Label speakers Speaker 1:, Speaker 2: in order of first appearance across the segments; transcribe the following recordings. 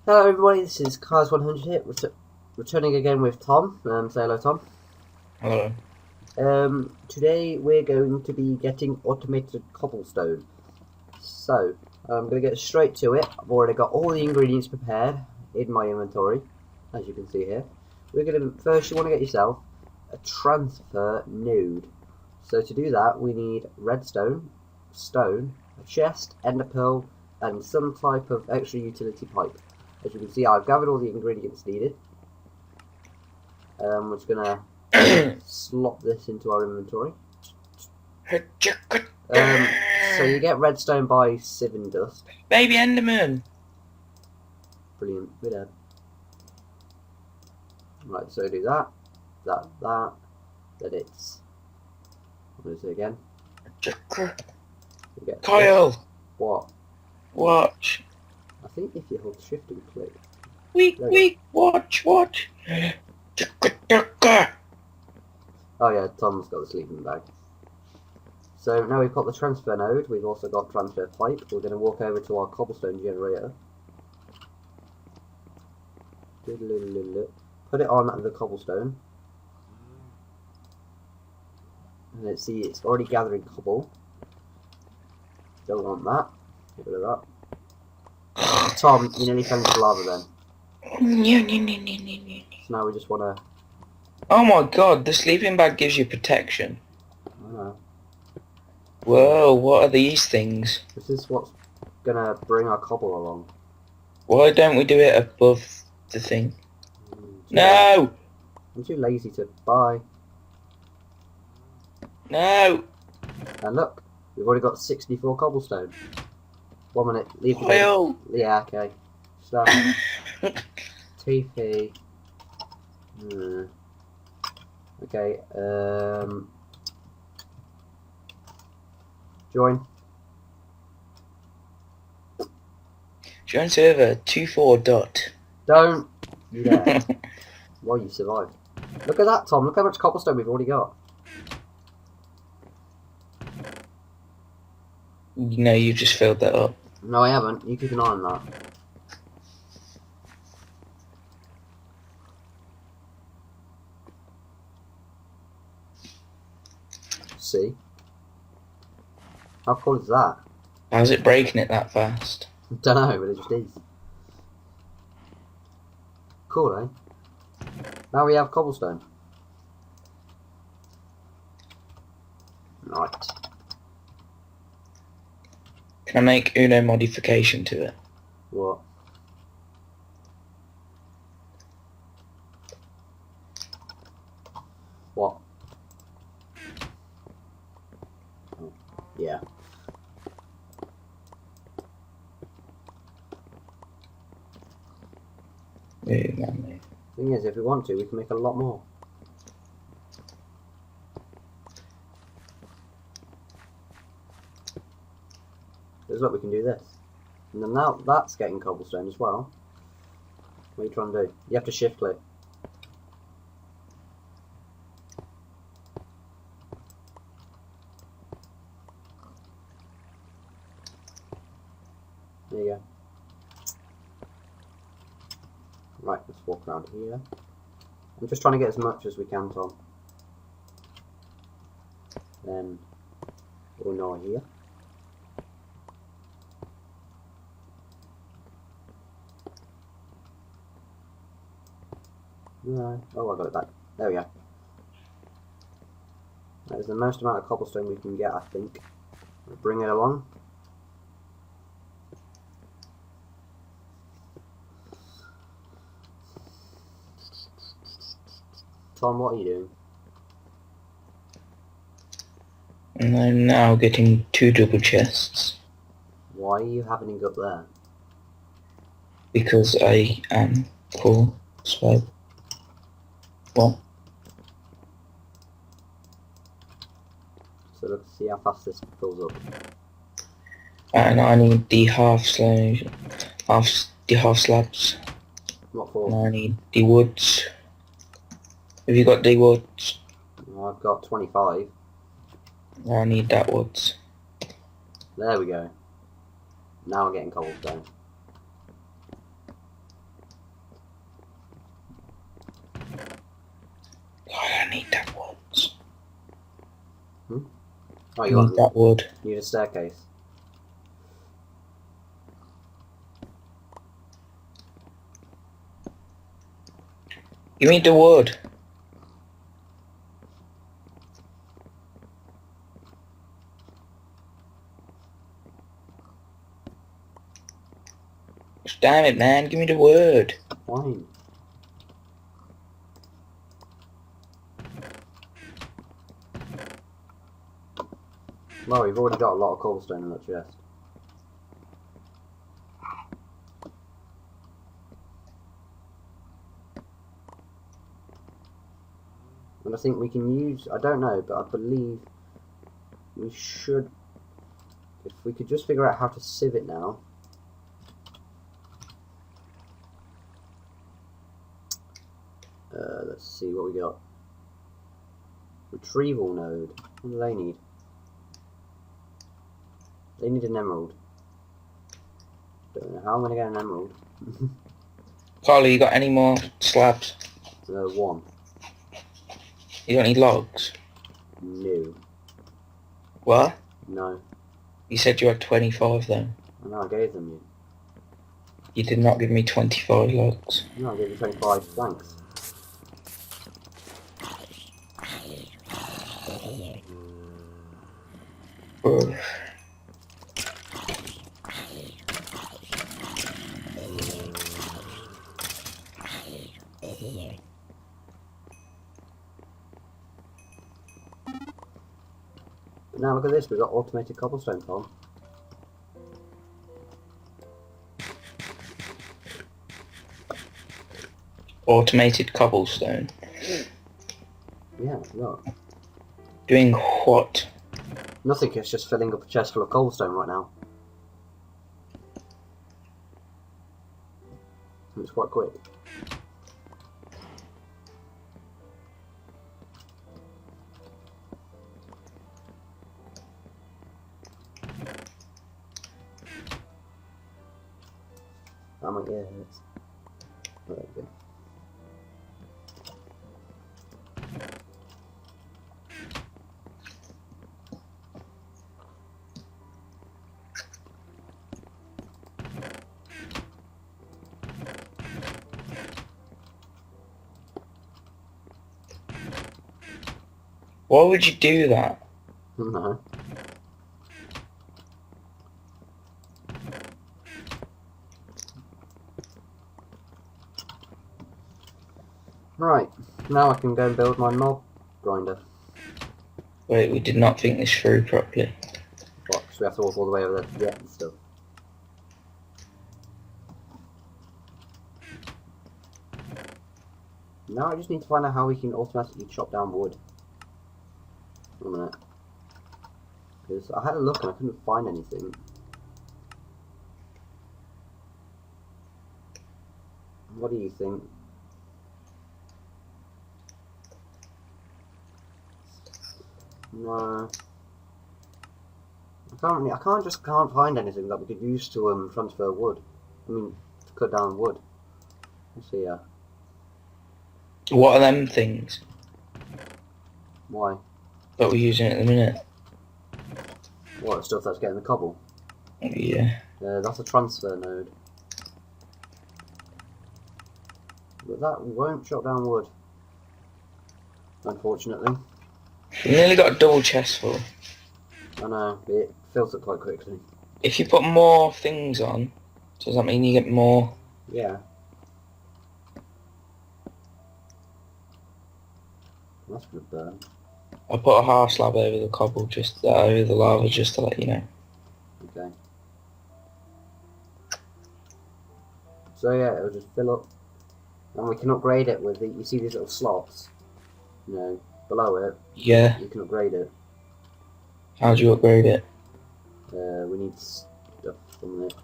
Speaker 1: Hello everybody, this is Cars100 here, returning again with Tom. Say hello, Tom.
Speaker 2: Hello.
Speaker 1: Today we're going to be getting automated cobblestone. So, I'm going to get straight to it. I've already got all the ingredients prepared in my inventory, as you can see here. First you want to get yourself a transfer node. So to do that we need redstone, stone, a chest, ender pearl, and some type of extra utility pipe. As you can see, I've gathered all the ingredients needed. We're just gonna slop this into our inventory. So you get redstone by sieving dust.
Speaker 2: Baby Enderman.
Speaker 1: Brilliant. We're dead. Right, so do that. Then it's. I'm gonna say again. You get
Speaker 2: Kyle.
Speaker 1: this. What?
Speaker 2: Watch.
Speaker 1: I think if you hold shift and click.
Speaker 2: Wait. Watch.
Speaker 1: Oh yeah, Tom's got the sleeping bag. So now we've got the transfer node, we've also got transfer pipe. We're going to walk over to our cobblestone generator. Put it on the cobblestone. And let's see, it's already gathering cobble. Don't want that. Get rid of that. Tom, you nearly fell into lava then. So now we just want to...
Speaker 2: Oh my god, the sleeping bag gives you protection.
Speaker 1: I don't know.
Speaker 2: Whoa, what are these things?
Speaker 1: This is what's going to bring our cobble along.
Speaker 2: Why don't we do it above the thing? No!
Speaker 1: I'm too lazy to buy.
Speaker 2: No!
Speaker 1: And look, we've already got 64 cobblestone. 1 minute, leave the
Speaker 2: Kyle!
Speaker 1: Yeah, okay. Start. TP. Okay, join.
Speaker 2: Join server 24 dot.
Speaker 1: Don't you dare. Well, you survived. Look at that, Tom. Look how much cobblestone we've already got.
Speaker 2: No, you just filled that up.
Speaker 1: No, I haven't. You keep an eye on that. See? How cool is that?
Speaker 2: How's it breaking it that fast?
Speaker 1: Don't know, but it just is. Cool, eh? Now we have cobblestone. Right.
Speaker 2: Can I make Uno modification to it?
Speaker 1: What? What? Oh, yeah. Thing is, if we want to, we can make a lot more. Because look, we can do this. And then now that's getting cobblestone as well. What are you trying to do? You have to shift click. There you go. Right, let's walk around here. I'm just trying to get as much as we can, Tom. Then we'll know here. No. Oh, I got it back. There we go. That is the most amount of cobblestone we can get, I think. We'll bring it along. Tom, what are you doing?
Speaker 2: And I'm now getting 2 double chests.
Speaker 1: Why are you having it up there?
Speaker 2: Because I am cool. So, what?
Speaker 1: So let's see how fast this fills up.
Speaker 2: And I need the half slabs.
Speaker 1: What for?
Speaker 2: And I need the woods. Have you got the woods?
Speaker 1: I've got 25.
Speaker 2: I need that woods.
Speaker 1: There we go. Now we're getting cobblestone.
Speaker 2: need that wood.
Speaker 1: Oh,
Speaker 2: I
Speaker 1: you want
Speaker 2: need that wood.
Speaker 1: need a staircase.
Speaker 2: You need the wood. Damn it, man. Give me the wood.
Speaker 1: Fine. Well, we've already got a lot of cobblestone in that chest. And I think we can use, I don't know, but I believe we should, if we could just figure out how to sieve it now. Let's see what we got. Retrieval node. What do they need? They need an emerald. Don't know how I'm gonna get an emerald.
Speaker 2: Carly, you got any more slabs?
Speaker 1: One.
Speaker 2: You got any logs?
Speaker 1: No.
Speaker 2: What?
Speaker 1: No.
Speaker 2: You said you had 25 of them.
Speaker 1: I know I gave them you.
Speaker 2: You did not give me 25 logs.
Speaker 1: No, I gave you 25 thanks.
Speaker 2: Ugh.
Speaker 1: But now look at this, we've got automated cobblestone farm.
Speaker 2: Automated cobblestone.
Speaker 1: Yeah, look.
Speaker 2: Doing what?
Speaker 1: Nothing, it's just filling up a chest full of cobblestone right now. It's quite quick. Oh my god, it's... Oh, there we go.
Speaker 2: Why would you do that?
Speaker 1: No. Right, now I can go and build my mob grinder.
Speaker 2: Wait, we did not think this through properly.
Speaker 1: What, because we have to walk all the way over there to get and stuff. Now I just need to find out how we can automatically chop down wood. Wait a minute. Because I had a look and I couldn't find anything. What do you think? No. I can't find anything that we could use to transfer wood. I mean, to cut down wood. Let's see here.
Speaker 2: What are them things
Speaker 1: Why?
Speaker 2: that we're using at the minute?
Speaker 1: What, stuff that's getting the cobble?
Speaker 2: Yeah.
Speaker 1: That's a transfer node. But that won't chop down wood. Unfortunately.
Speaker 2: We nearly got a double chest full.
Speaker 1: I know, it fills up quite quickly.
Speaker 2: If you put more things on, does that mean you get more?
Speaker 1: Yeah. That's gonna burn.
Speaker 2: I put a half slab over the cobble, just over the lava, just to let you know.
Speaker 1: Okay. So yeah, it'll just fill up. And we can upgrade it with the, you see these little slots? You know, below it,
Speaker 2: Yeah.
Speaker 1: you can upgrade it.
Speaker 2: How do you upgrade it?
Speaker 1: We need stuff from it.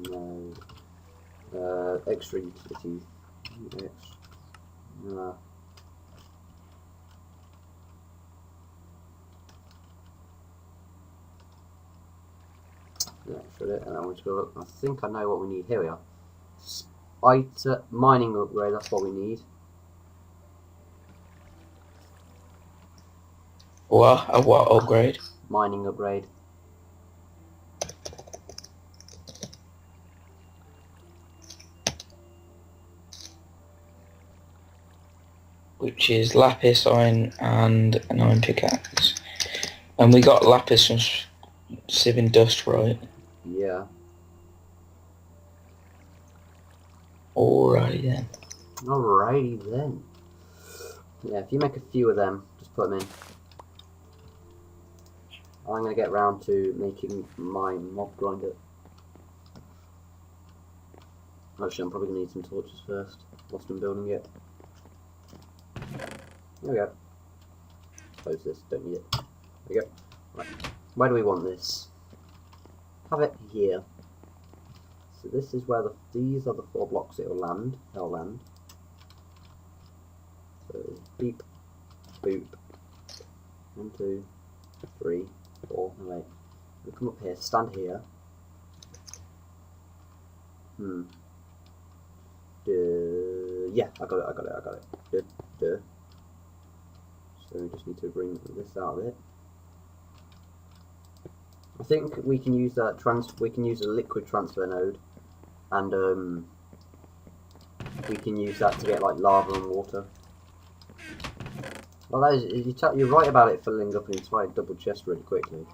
Speaker 1: No. Extra utilities. Yeah, should it? And then we just go look. I think I know what we need. Here we are. mining upgrade, that's what we need.
Speaker 2: What? A what upgrade?
Speaker 1: Mining upgrade.
Speaker 2: Which is lapis, iron, and an iron pickaxe. And we got lapis from sieving dust, right?
Speaker 1: Yeah.
Speaker 2: Alrighty then.
Speaker 1: Alrighty then. Yeah, if you make a few of them, just put them in. I'm gonna get round to making my mob grinder. Actually, I'm probably gonna need some torches first. Whilst I'm building it. There we go. Close this, don't need it. There we go. Right. Where do we want this? Have it here. So this is where these are the 4 blocks it'll land. They'll land. So beep, boop. 1, 2, 3, 4. Oh, wait. We'll come up here. Stand here. Yeah, I got it. So we just need to bring this out of it. I think we can use that we can use a liquid transfer node, and we can use that to get like lava and water. Well, that is, you're right about it filling up an entire double chest really quickly.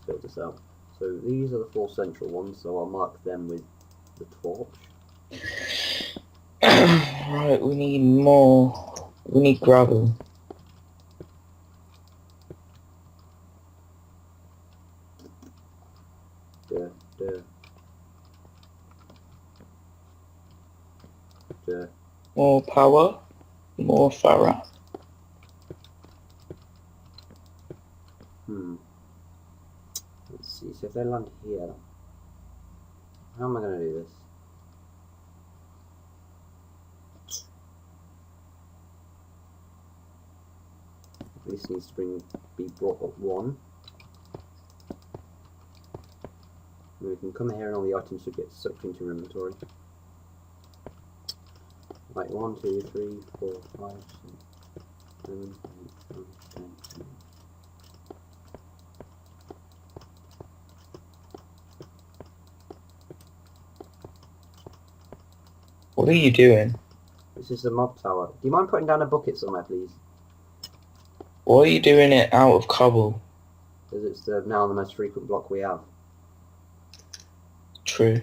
Speaker 1: Build this out. So these are the 4 central ones, so I'll mark them with the torch.
Speaker 2: Right, we need more. We need gravel. More power, more Farah.
Speaker 1: Let's see, so if they land here, how am I going to do this? This needs to be brought up 1. And we can come here and all the items should get sucked into your inventory. Right, 1, 2, 3, 4, 5, 6, 7, 8, 9, 10, 11.
Speaker 2: What are you doing?
Speaker 1: This is the mob tower. Do you mind putting down a bucket somewhere, please?
Speaker 2: Why are you doing it out of cobble?
Speaker 1: Because it's now the most frequent block we have.
Speaker 2: True.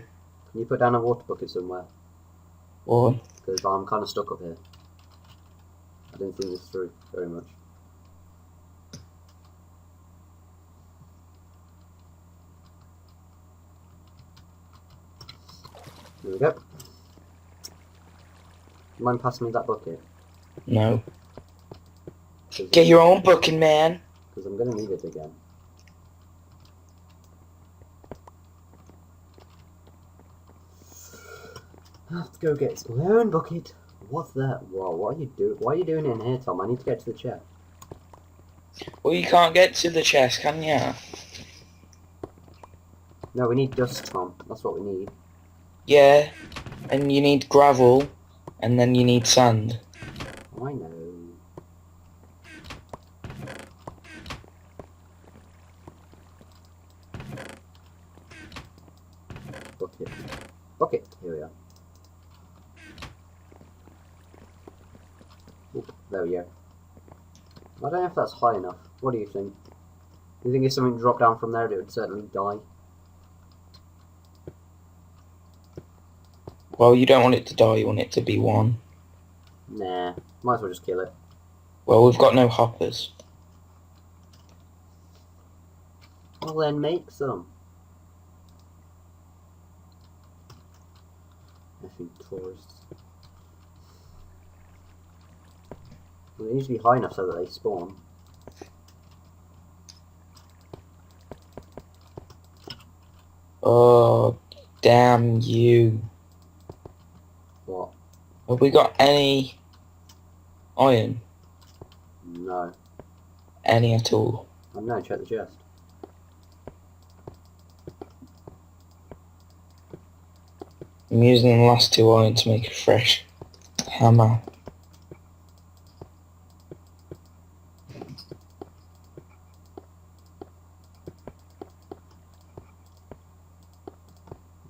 Speaker 1: Can you put down a water bucket somewhere?
Speaker 2: Why?
Speaker 1: Because I'm kind of stuck up here. I didn't think this through very much. There we go. Do you mind passing me that bucket?
Speaker 2: No. Get your own bucket, man.
Speaker 1: Because I'm going to need it again. I have to go get my own bucket. What's that? Whoa, what are you doing? Why are you doing it in here, Tom? I need to get to the chest.
Speaker 2: Well, you can't get to the chest, can you?
Speaker 1: No, we need dust, Tom. That's what we need.
Speaker 2: Yeah, and you need gravel, and then you need sand.
Speaker 1: I know. Bucket. Bucket. Here we are. Oop, there we go. I don't know if that's high enough. What do you think? Do you think if something dropped down from there, it would certainly die?
Speaker 2: Well, you don't want it to die, you want it to be 1.
Speaker 1: Nah. Might as well just kill it.
Speaker 2: Well, we've got no hoppers.
Speaker 1: Well then, make some. Effing tourists. Well, they need to be high enough so that they spawn.
Speaker 2: Oh, damn you.
Speaker 1: What?
Speaker 2: Have we got any iron?
Speaker 1: No.
Speaker 2: Any at all?
Speaker 1: I'm gonna check the chest.
Speaker 2: I'm using the last 2 iron to make a fresh hammer.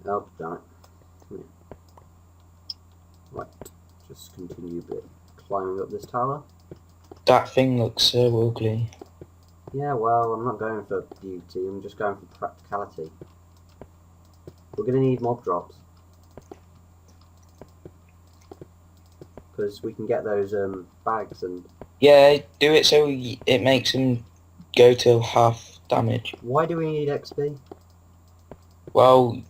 Speaker 1: Oh, damn it. Yeah. Right, just continue climbing up this tower.
Speaker 2: That thing looks so ugly.
Speaker 1: Yeah, well, I'm not going for beauty, I'm just going for practicality. We're going to need mob drops. Because we can get those bags and...
Speaker 2: Yeah, do it so it makes him go to half damage.
Speaker 1: Why do we need XP?
Speaker 2: Well,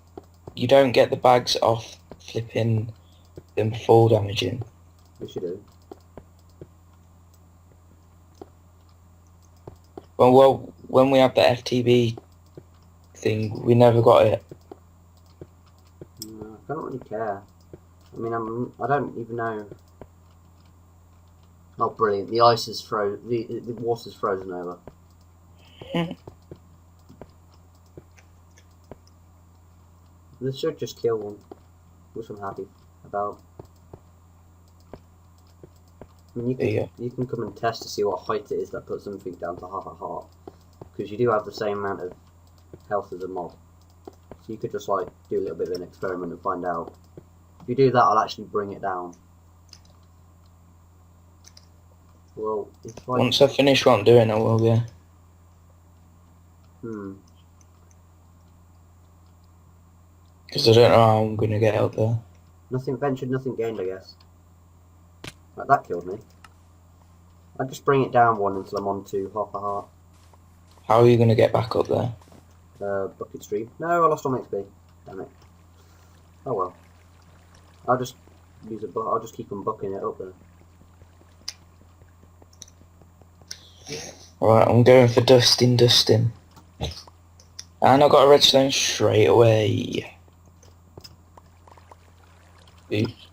Speaker 2: you don't get the bags off flipping them full damaging.
Speaker 1: We should do.
Speaker 2: Well, when we had the FTB thing, we never got it.
Speaker 1: I don't really care. I mean, I don't even know... Oh, brilliant. The ice is frozen. The water's frozen over. This should just kill one, which I'm happy about. I mean, you can come and test to see what height it is that puts something down to half a heart, because you do have the same amount of health as a mob. So you could just like do a little bit of an experiment and find out. If you do that, I'll actually bring it down. Well, if I...
Speaker 2: Once I finish what I'm doing, I will, yeah. Because I don't know how I'm going to get out there.
Speaker 1: Nothing ventured, nothing gained, I guess. Right, that killed me. I'll just bring it down one until I'm on to half a heart.
Speaker 2: How are you going to get back up there?
Speaker 1: Bucket stream. No, I lost all my XP. Damn it. Oh well. I'll just use I'll just keep on bucking it up there.
Speaker 2: Alright, I'm going for dusting. And I got a redstone straight away. Oops.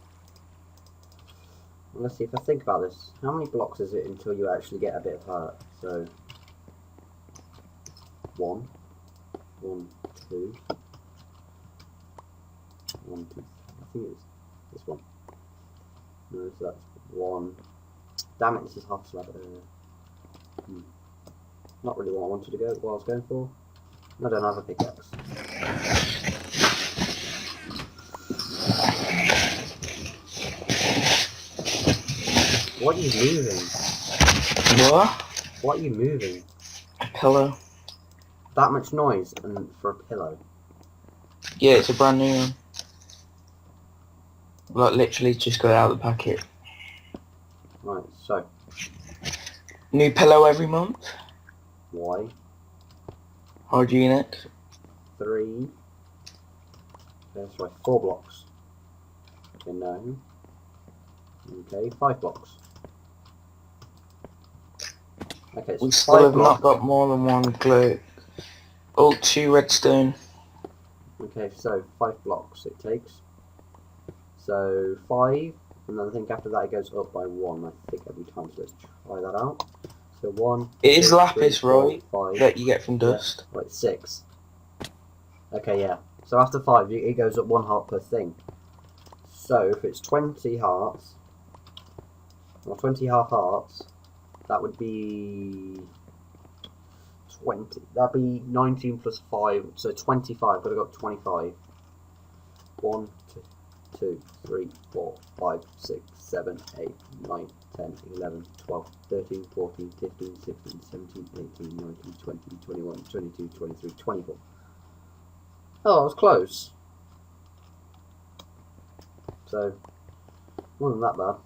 Speaker 1: Well, let's see if I think about this. How many blocks is it until you actually get a bit of heart? So, 1, 1, 2, 1, 2. I think it's this one. No, so that's 1. Damn it, this is half slab. Not really what I wanted to go. What I was going for. I don't have a pickaxe. What are you moving?
Speaker 2: What?
Speaker 1: What are you moving?
Speaker 2: A pillow.
Speaker 1: That much noise and for a pillow.
Speaker 2: Yeah, it's a brand new one. Like literally just got it out of the packet.
Speaker 1: Right, so
Speaker 2: New pillow every month.
Speaker 1: why?
Speaker 2: Hygienic.
Speaker 1: 3. Okay, that's right, 4 blocks. Okay, no. Okay, 5 blocks. Okay, so
Speaker 2: We still
Speaker 1: 5
Speaker 2: have
Speaker 1: blocks.
Speaker 2: not got more than 1 glue. Oh, 2 redstone.
Speaker 1: Okay, so 5 blocks it takes. So 5, and then I think after that it goes up by 1, I think every time, so let's try that out. So 1,
Speaker 2: It is
Speaker 1: 2,
Speaker 2: lapis,
Speaker 1: 3, 4,
Speaker 2: right?
Speaker 1: 5.
Speaker 2: That you get from dust.
Speaker 1: Yeah, right, 6. Okay, yeah. So after 5, it goes up 1 heart per thing. So if it's 20 hearts, or 20 half hearts, that would be 20. That'd be 19 plus 5, so 25. Gotta go up 25. 1, 2, 3, 4, 5, 6, 7, 8, 9, 10, 11, 12, 13, 14, 15, 16, 17, 18, 19, 20, 21, 22, 23, 24. Oh, I was close. So, wasn't that bad.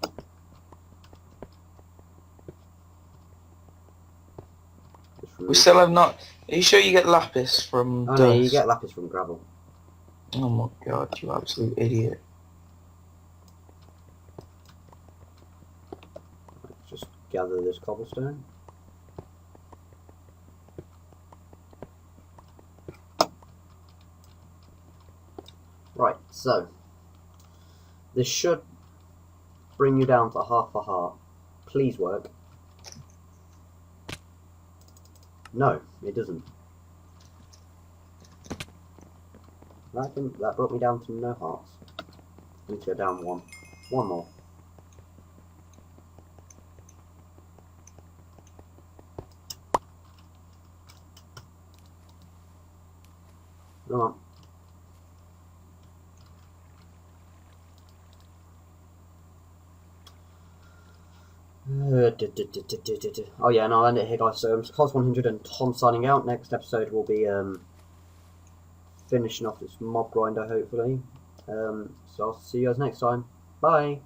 Speaker 2: We still have not... Are you sure you get lapis from
Speaker 1: Oh
Speaker 2: dust?
Speaker 1: no, you get lapis from gravel.
Speaker 2: Oh my god, you absolute idiot.
Speaker 1: Let's just gather this cobblestone. Right, so this should bring you down to half a heart. Please work. No, it doesn't. That brought me down to no hearts. need to go down one. One more. Come on. Oh yeah, and I'll end it here, guys. So Cos 100 and Tom signing out. Next episode will be finishing off this mob grinder, hopefully. So I'll see you guys next time. Bye.